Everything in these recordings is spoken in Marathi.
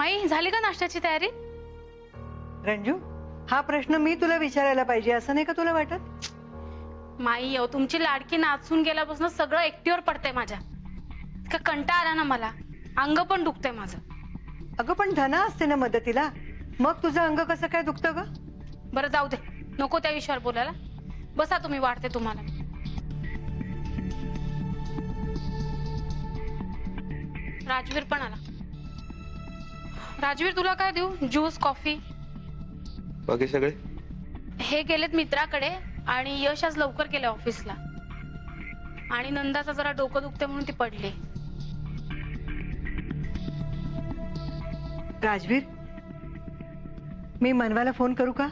माई झाली का नाश्त्याची तयारी? रंजू, हा प्रश्न मी तुला विचारायला पाहिजे असं नाही का तुला वाटत? माई अहो, तुमची लाडकी नाचून गेल्यापासून सगळं एकटीवर पडतंय माझ्या. का कंटाळा आला ना मला, अंग पण दुखतंय माझं. अगं पण धना असते ना मदतीला, मग तुझं अंग कसं काय दुखतं ग? बरं जाऊ दे, नको त्या विषयावर बोलायला. बसा तुम्ही, वाढते तुम्हाला. राजवीर पण आला. राजवीर तुला काय देऊ? Juice, coffee? बाकी सगळे हे गेलेत मित्राकडे आणि यश आज लवकर गेले ऑफिसला. आणि नंदाचं जरा डोकं दुखते म्हणून ती पडली. राजवीर, मी मनवाला फोन करू का?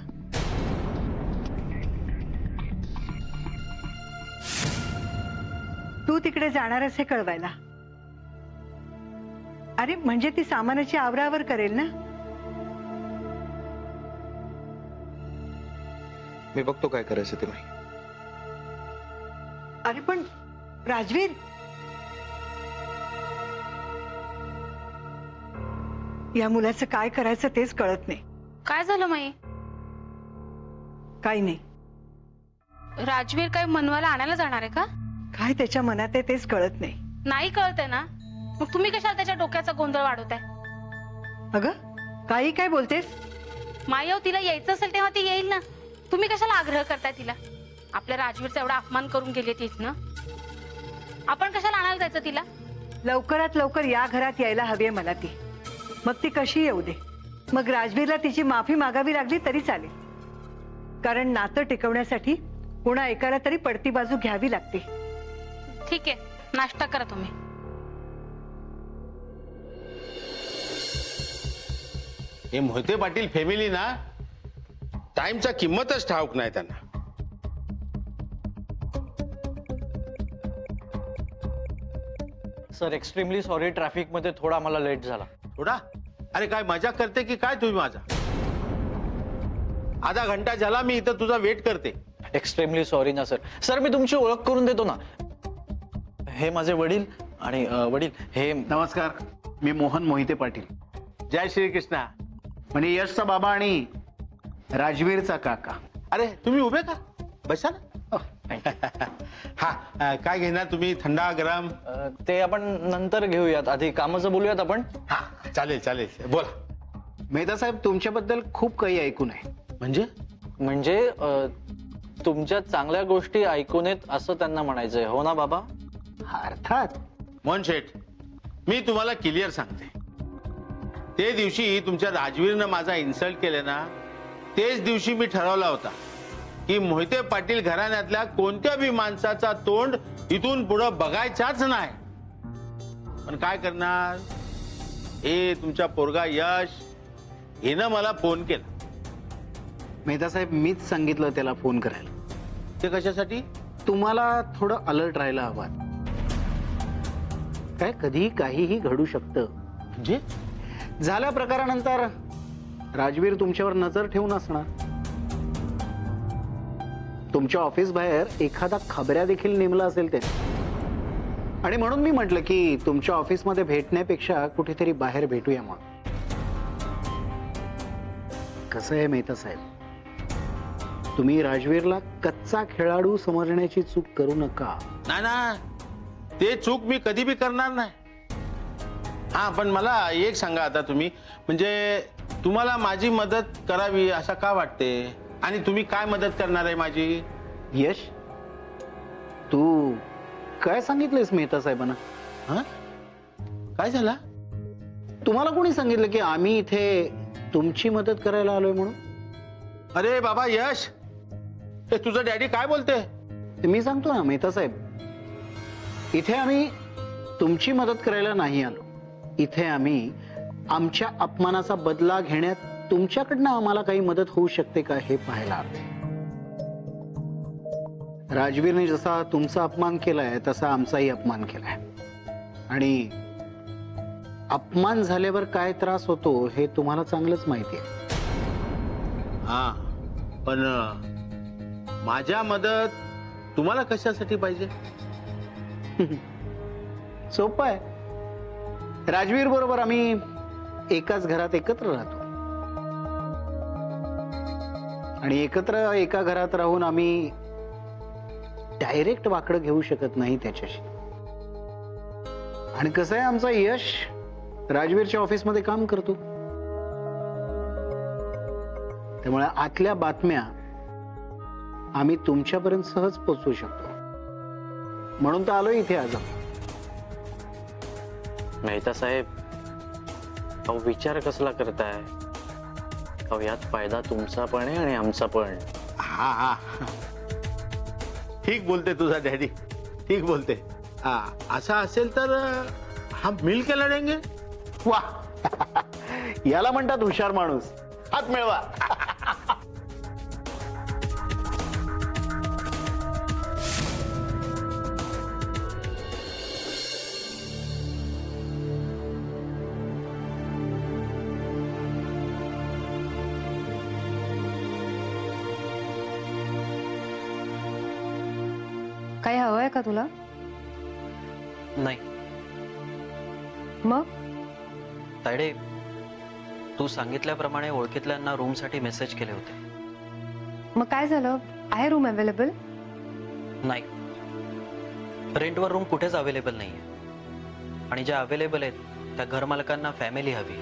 तू तिकडे जाणार असे कळवायला. अरे म्हणजे ती सामानाची आवरावर करेल ना. मी बघतो काय करायचं ते माही. अरे पण राजवीर, या मुलाचं काय करायचं तेच कळत नाही. काय झालं माई? काही नाही. राजवीर काय मनवाला आणायला जाणार आहे का? काय त्याच्या मनात आहे तेच कळत नाही. नाही कळतंय ना, मग तुम्ही कशाला त्याच्या डोक्याचा गोंधळ वाढवताय? अगं काही काय बोलतेस? मायव, तिला यायचं असेल तेव्हा ती येईल ना. तुम्ही कशाला आग्रह करताय तिला? आपल्या राजवीरचा एवढा अपमान करून गेले ती ना, आपण कशाला आणायला जायचं तिला? लवकरात लवकर या घरात यायला हवी आहे मला ती. मग ती कशी येऊ दे. मग राजवीरला तिची माफी मागावी लागली तरी चालेल, कारण नातं टिकवण्यासाठी कुणा एकाला तरी पडती बाजू घ्यावी लागते. ठीक आहे, नाश्ता करा तुम्ही. हे मोहिते पाटील फॅमिली ना, टाइमचा किंमतच ठाऊक नाही त्यांना. सर एक्स्ट्रीमली सॉरी, ट्रॅफिक मध्ये थोडा मला लेट झाला. थोडा? अरे काय मजा करते की काय तुम्ही माझा? आधा घंटा झाला मी इथं तुझा वेट करते. एक्स्ट्रीमली सॉरी ना सर. सर मी तुमची ओळख करून देतो ना. हे माझे वडील आणि वडील हे. नमस्कार, मी मोहन मोहिते पाटील. जय श्री कृष्णा. म्हणजे यशचा बाबा आणि राजवीरचा काका. अरे तुम्ही उभे का? बसा ना. हा काय घेणार तुम्ही? थंडा गरम? ते आपण नंतर घेऊयात, आधी कामाचं बोलूयात आपण. हा चालेल चालेल, बोला. मेहता साहेब, तुमच्याबद्दल खूप काही ऐकून आहे. म्हणजे तुमच्या चांगल्या गोष्टी ऐकून येत असं त्यांना म्हणायचंय, हो ना बाबा? अर्थात. मोहन शेठ, मी तुम्हाला क्लिअर सांगते. ते दिवशी तुमच्या राजवीरनं माझा इन्सल्ट केले ना, तेच दिवशी मी ठरवला होता की मोहिते पाटील घराण्यातल्या कोणत्या बी माणसाचा तोंड इथून पुढे बघायचाच नाही. पण काय करणार, हे तुमचा पोरगा यश हिनं मला फोन केला. मेहता साहेब, मीच सांगितलं त्याला फोन करायला. ते कशासाठी? तुम्हाला थोडं अलर्ट राहायला हवं. काय कधी काहीही घडू शकतं. म्हणजे झाल्या प्रकारानंतर राजवीर तुमच्यावर नजर ठेवून असणार. तुमच्या ऑफिस बाहेर एखादा खबऱ्या देखील नेमला असेल ते. आणि म्हणून मी म्हटलं की तुमच्या ऑफिसमध्ये भेटण्यापेक्षा कुठेतरी बाहेर भेटूया. मग कसं आहे मेहता साहेब, तुम्ही राजवीरला कच्चा खेळाडू समजण्याची चूक करू नका. नाही ना, ते चूक मी कधी बी करणार नाही. हा पण मला एक सांगा आता तुम्ही, म्हणजे तुम्हाला माझी मदत करावी असं का वाटते? आणि तुम्ही काय मदत करणार आहे माझी? यश, तू काय सांगितलंयस मेहता साहेबांना? हा काय झालं? तुम्हाला कोणी सांगितलं की आम्ही इथे तुमची मदत करायला आलोय म्हणून? अरे बाबा यश, हे तुझं डॅडी काय बोलते? ते मी सांगतो ना मेहता साहेब, इथे आम्ही तुमची मदत करायला नाही आलो. इथे आम्ही आमच्या अपमानाचा बदला घेण्यात तुमच्याकडनं आम्हाला काही मदत होऊ शकते का हे पाहायला आलोय. राजवीरने जसा तुमचा अपमान केलाय तसा आमचाही अपमान केलाय. आणि अपमान झाल्यावर काय त्रास होतो हे तुम्हाला चांगलंच माहिती आहे. हा पण माझ्या मदत तुम्हाला कशासाठी पाहिजे? सोपं आहे. राजवीर बरोबर आम्ही एकाच घरात एकत्र राहतो आणि एकत्र एका घरात राहून आम्ही डायरेक्ट वाकडं घेऊ शकत नाही त्याच्याशी. आणि कसं आहे, आमचा यश राजवीरच्या ऑफिसमध्ये काम करतो, त्यामुळे आतल्या बातम्या आम्ही तुमच्यापर्यंत सहज पोहोचवू शकतो. म्हणून तर आलोय इथे आज. मेहता साहेब, अहो विचार कसला करताय? अहो यात फायदा तुमचा पण आहे आणि आमचा पण. हा हा, ठीक बोलते तुझा डॅडी, ठीक बोलते. हा, असा असेल तर हम मिल के लढेंगे. वा याला म्हणतात हुशार माणूस. हात मिळवा. काही हवंय का तुला? नाही मग तायडे, तू सांगितल्याप्रमाणे ओळखीतल्यांना रूम साठी मेसेज केले होते. मग काय झालं? आहे रूम अवेलेबल? नाही, रेंटवर रूम कुठेच अवेलेबल नाहीये आणि ज्या अवेलेबल आहेत त्या घरमालकांना फॅमिली हवी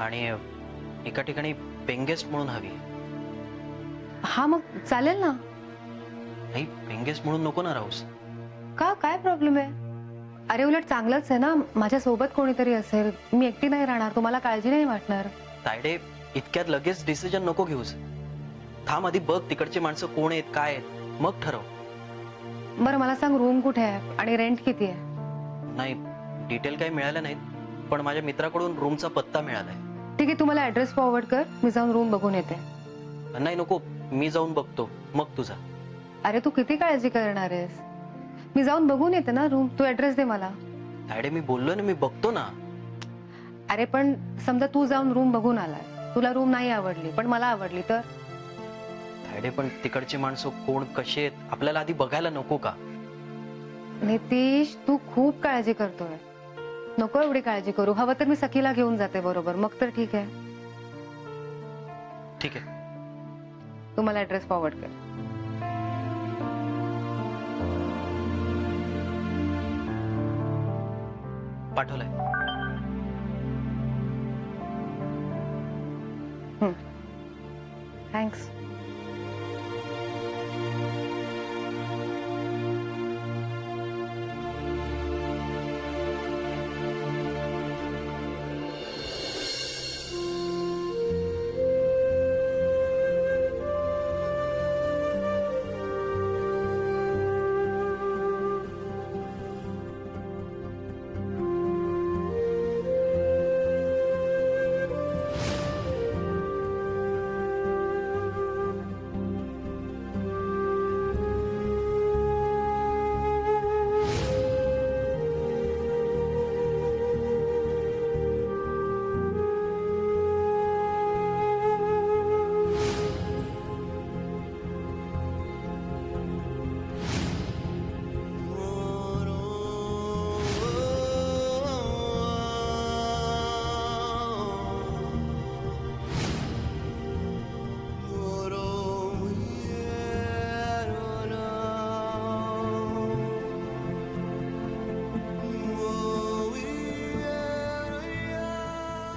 आणि एका ठिकाणी पेंगेस्ट म्हणून हवी. हा मग चालेल ना. नाही, पेंगेस्ट म्हणून नको ना राहूस. का, काय प्रॉब्लेम आहे? अरे उलट चांगलंच आहे ना, माझ्या सोबत कोणीतरी असेल. मी एकटी नाही राहणार, तुम्हाला काळजी नाही वाटणार. तायडे, इतक्यात लगेच डिसिजन नको घेऊस. थांब, आधी बघ तिकडची माणसं कोण आहेत, काय आहेत, मग ठरव. बरं मला सांग, रूम कुठे आहे आणि रेंट किती आहे? नाही, डिटेल काही मिळालं नाहीत, पण माझ्या मित्राकडून रूमचा पत्ता मिळालाय. ठीक आहे, तुम्हाला ऍड्रेस फॉरवर्ड कर, मी जाऊन रूम बघून येते. नाही नको, मी जाऊन बघतो, मग तुझा. अरे तू किती काळजी करणार आहेस? मी जाऊन बघून येते ना रूम, तू ऍड्रेस दे मला. तायडे, मी बोललो ना, मी बघतो ना. अरे पण समजा तू जाऊन रूम बघून आलाय, तुला रूम नाही आवडली पण मला आवडली तर? तायडे, पण तिकडची माणसं कोण, कशी आहेत, आपल्याला आधी बघायला नको का? नितीश, तू खूप काळजी करतोय. नको एवढी काळजी करू. हवं तर मी सखीला घेऊन जाते बरोबर, मग तर ठीक आहे. ठीक आहे, तू मला ऍड्रेस फॉरवर्ड कर. पाठवलंय. थँक्स.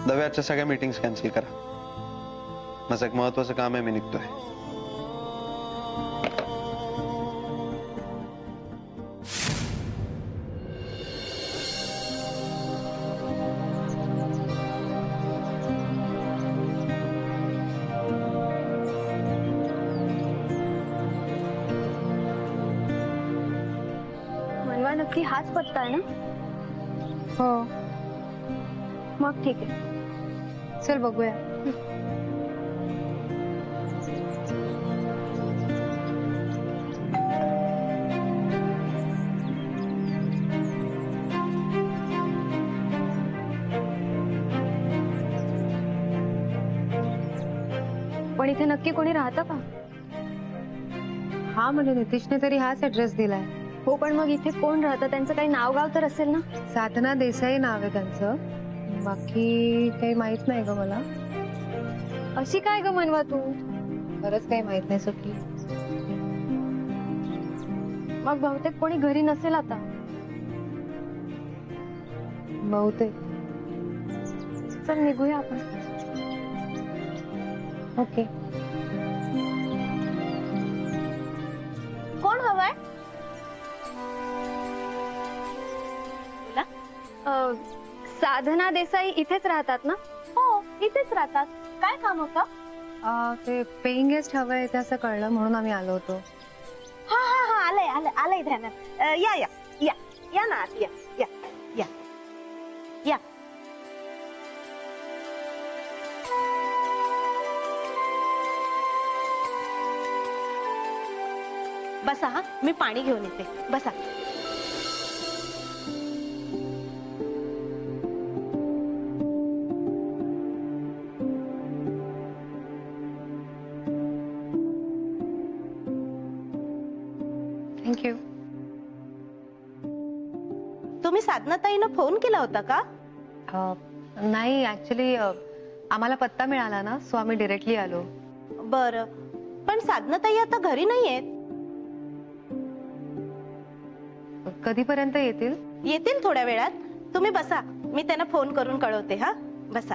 दव्याच्या सगळ्या मीटिंग्स कॅन्सल करा. माझं एक महत्वाचं काम आहे, मी निघतोय. मनवा नक्की हाच पत्ता आहे ना? हो, मग ठीक आहे. चल बघूया. पण इथे नक्की कोणी राहतं का? हा म्हणजे नितीशने तरी हाच ऍड्रेस दिलाय. हो पण मग इथे कोण राहतं, त्यांचं काही नाव गाव तर असेल ना? साधना देसाई नाव आहे त्यांचं. बाकी काही माहित नाही ग मला. अशी काय ग मनवा तू? खरंच काही माहित नाही सखी. मग बहुतेक कोणी घरी नसेल आता. बहुतेक. चल निघूया आपण. ओके. कोण हवंय? साधना देसाई इथेच राहतात ना? हो इथेच राहतात. काय काम होतं? ते पेइंग गेस्ट हवंय ते असं कळलं म्हणून आम्ही आलो होतो. हा हा हा आलंय आलंय आलंय ध्यानात. या या या या ना आत, या या या या. बसा हा, मी पाणी घेऊन येते. बसा. थँक्यू. तुम्ही साधनाताईनं फोन केला होता का? नाही ऍक्च्युली आम्हाला पत्ता मिळाला ना, सो आम्ही डिरेक्टली आलो. बरं, पण साधनाताई आता घरी नाहीयेत. कधीपर्यंत येतील? येतील थोड्या वेळात. तुम्ही बसा, मी त्यांना फोन करून कळवते. हा बसा.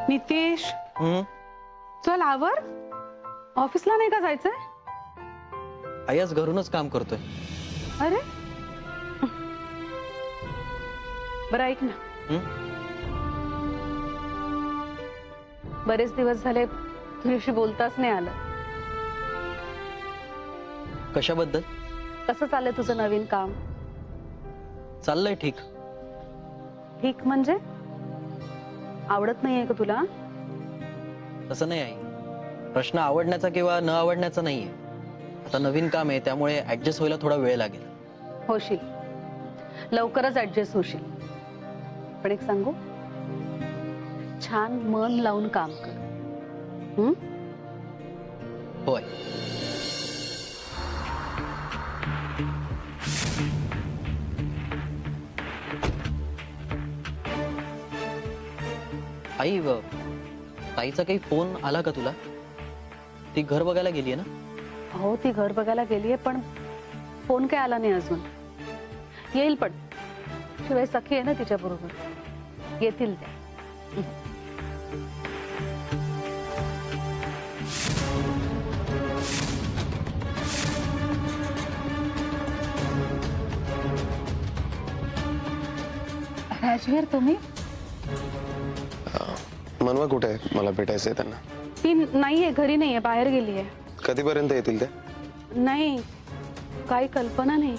नितेश, हम्म. चल आवर. ऑफिसला नाही का जायचंय? आई आज घरूनच काम करतोय. अरे बरं ऐक ना, हम्म? बरेच दिवस झाले तुझ्याशी बोलताच नाही आलं. कशाबद्दल? कसं चाललंय तुझं नवीन काम? चाललंय ठीक. ठीक म्हणजे आवडत नाहीये का तुला? तसं नाही आई. प्रश्न आवडण्याचा किंवा न आवडण्याचा नाहीये. आता नवीन काम आहे त्यामुळे ऍडजस्ट व्हायला थोडा वेळ लागेल. होशील, लवकरच ऍडजस्ट होशील. पण एक सांगू, छान मन लावून काम कर. होय. आई ताईचा काही फोन आला का तुला? ती घर बघायला गेलीये ना? हो, ती घर बघायला गेलीये पण फोन काय आला नाही अजून. येईल पण. शिवाय सखी आहे ना तिच्या बरोबर, येतील त्या. राजवीर, तुम्ही? मनवा कुठे आहे? मला भेटायचंय त्यांना. ती नाहीये, घरी नाहीये, बाहेर गेलीये. कधीपर्यंत येतील ते? नाही, काही कल्पना नाही.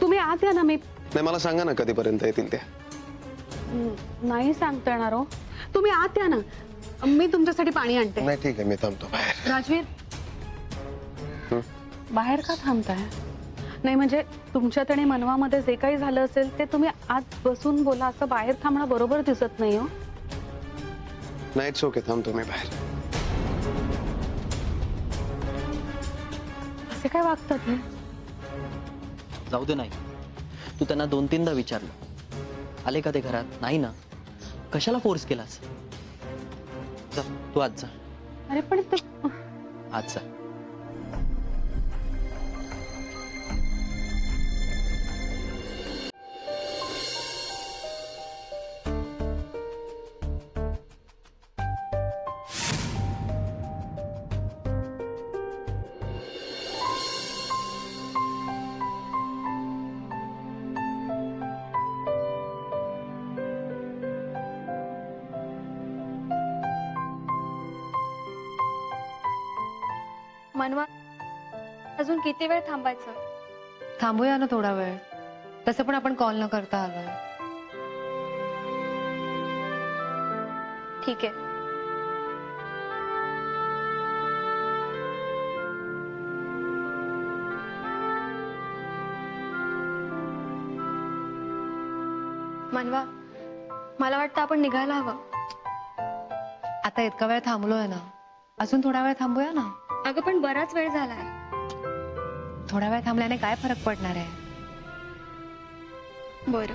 तुम्ही आत या ना. मी नाही, मला सांगा ना कधीपर्यंत येतील ते. नाही सांगता येणार हो. तुम्ही आत या ना, मी तुमच्यासाठी पाणी आणते. नाही ठीक आहे, मी थांबतो बाहेर. राजवीर, बाहेर का थांबताय? नाही म्हणजे तुमच्यात आणि मनवामध्ये जे काही झालं असेल ते तुम्ही आत बसून बोला. असं बाहेर थांबणं बरोबर दिसत नाही हो. नाईट्स ओके, थांबतो मी बाहेर. असे काय वागतात हे? जाऊ दे. नाही, तू त्यांना 2-3दा विचारलं, आले का ते घरात? नाही ना. कशाला फोर्स केलास? जा, तू आज जा. अरे पण ते आज जा. मनवा अजून किती वेळ थांबायचं? थांबूया ना थोडा वेळ. तसं पण आपण कॉल न करता आलोय. ठीक आहे. मनवा, मला वाटतं आपण निघायला हवं. आता इतका वेळ थांबलोय ना, अजून थोडा वेळ थांबूया ना. अगं पण बराच वेळ झालाय. थोडा वेळ थांबल्याने काय फरक पडणार आहे? बरं.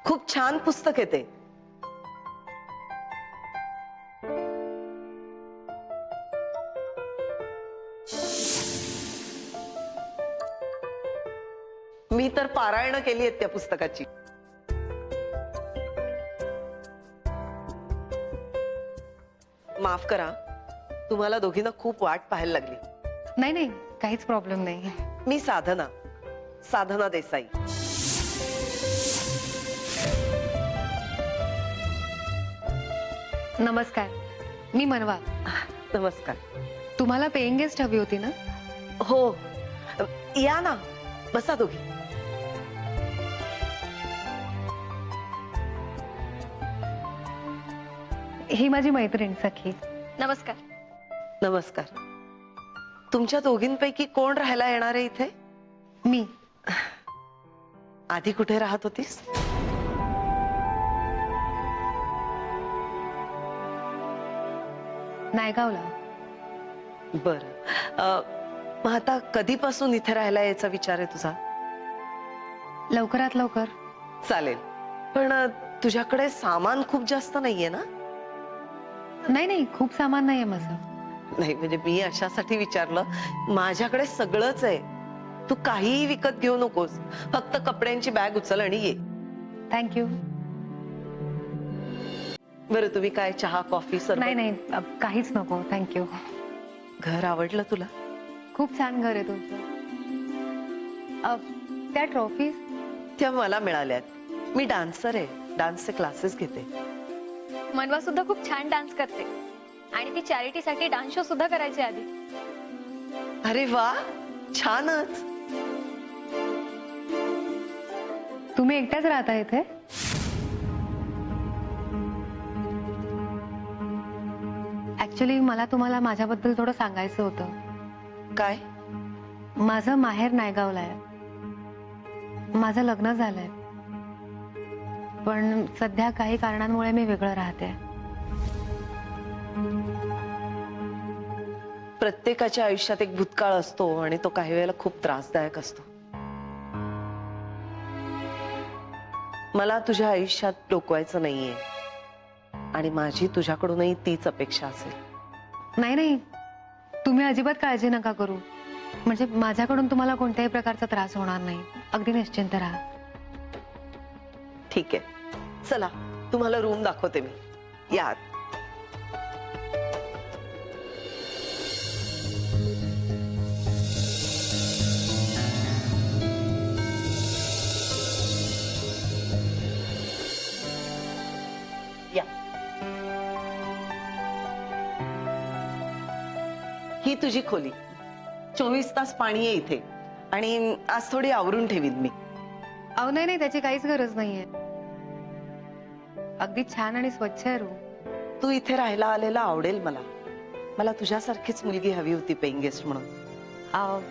खूप छान पुस्तक आहे ते. मी तर पारायण केली आहेत त्या पुस्तकाची. माफ करा, तुम्हाला दोघींना खूप वाट पाहायला लागली. नाही नाही, काहीच प्रॉब्लेम नाही. मी साधना देसाई. नमस्कार, मी मनवा. नमस्कार. तुम्हाला पेइंग गेस्ट हवी होती ना? हो, या ना, बसा दोघी. ही माझी मैत्रीण सखी. नमस्कार. नमस्कार. तुमच्या दोघींपैकी कोण राहायला येणार आहे इथे? मी. आधी कुठे राहत होतीस? नायगावला. बर. मग आता कधीपासून इथे राहायला यायचा विचार आहे तुझा? लवकरात लवकर. चालेल, पण तुझ्याकडे सामान खूप जास्त नाहीये ना? नाही नाही, खूप सामान नाहीये माझं. नाही म्हणजे मी अशासाठी विचारलं, माझ्याकडे सगळंच आहे. तू काहीही विकत घेऊ नकोस, फक्त कपड्यांची बॅग उचल आणि ये. थँक्यू. बरं, तुम्ही काय चहा कॉफी सर्व? नाही नाही, काहीच नको, थँक्यू. घर आवडलं तुला? खूप छान घर आहे तुमचं. त्या ट्रॉफी त्या मला मिळाल्यात. मी डान्सर आहे, डान्सचे क्लासेस घेते. मनवा सुद्धा खूप छान डान्स करते आणि ती चॅरिटीसाठी डान्स शो सुद्धा करायची आधी. अरे वा, छानच. तुम्ही एकट्याच राहता इथे? ऍक्च्युली मला तुम्हाला माझ्याबद्दल थोडं सांगायचं होतं. काय? माझं माहेर नायगावला आहे. माझं लग्न झालंय, पण सध्या काही कारणांमुळे मी वेगळं राहते. प्रत्येकाच्या आयुष्यात एक भूतकाळ असतो आणि तो काही वेळेला खूप त्रासदायक असतो. मला तुझ्या आयुष्यात डोकवायचं नाहीये आणि माझी तुझ्याकडूनही तीच अपेक्षा असेल. नाही नाही, तुम्ही अजिबात काळजी नका करू. म्हणजे माझ्याकडून तुम्हाला कोणत्याही प्रकारचा त्रास होणार नाही. अगदी निश्चिंत राहा. ठीक आहे, चला तुम्हाला रूम दाखवते मी. या आत. या. ही तुझी खोली. 24 तास पाणी आहे इथे आणि आज थोडी आवरून ठेवीन मी. अहो नाही नाही, त्याची काहीच गरज नाहीये. अगदी छान आणि स्वच्छ आहे रूम. तू इथे राहायला आलेला आवडेल मला. मला तुझ्यासारखीच मुलगी हवी होती पेइंग गेस्ट म्हणून.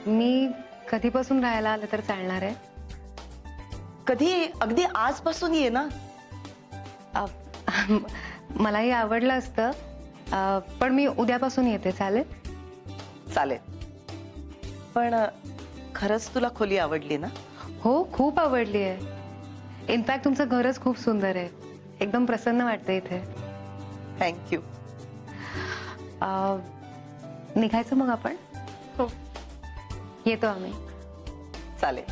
मी कधीपासून राहायला आलं तर चालणार आहे? कधी? अगदी आजपासून ये ना. मलाही आवडलं असतं, पण मी उद्यापासून येते. चालेल? चालेल. पण खरंच तुला खोली आवडली ना? हो, खूप आवडली आहे. इनफॅक्ट तुमचं घरच खूप सुंदर आहे. एकदम प्रसन्न वाटतं इथे. थँक्यू. निघायचं मग आपण? हो. येतो आम्ही. चालेल.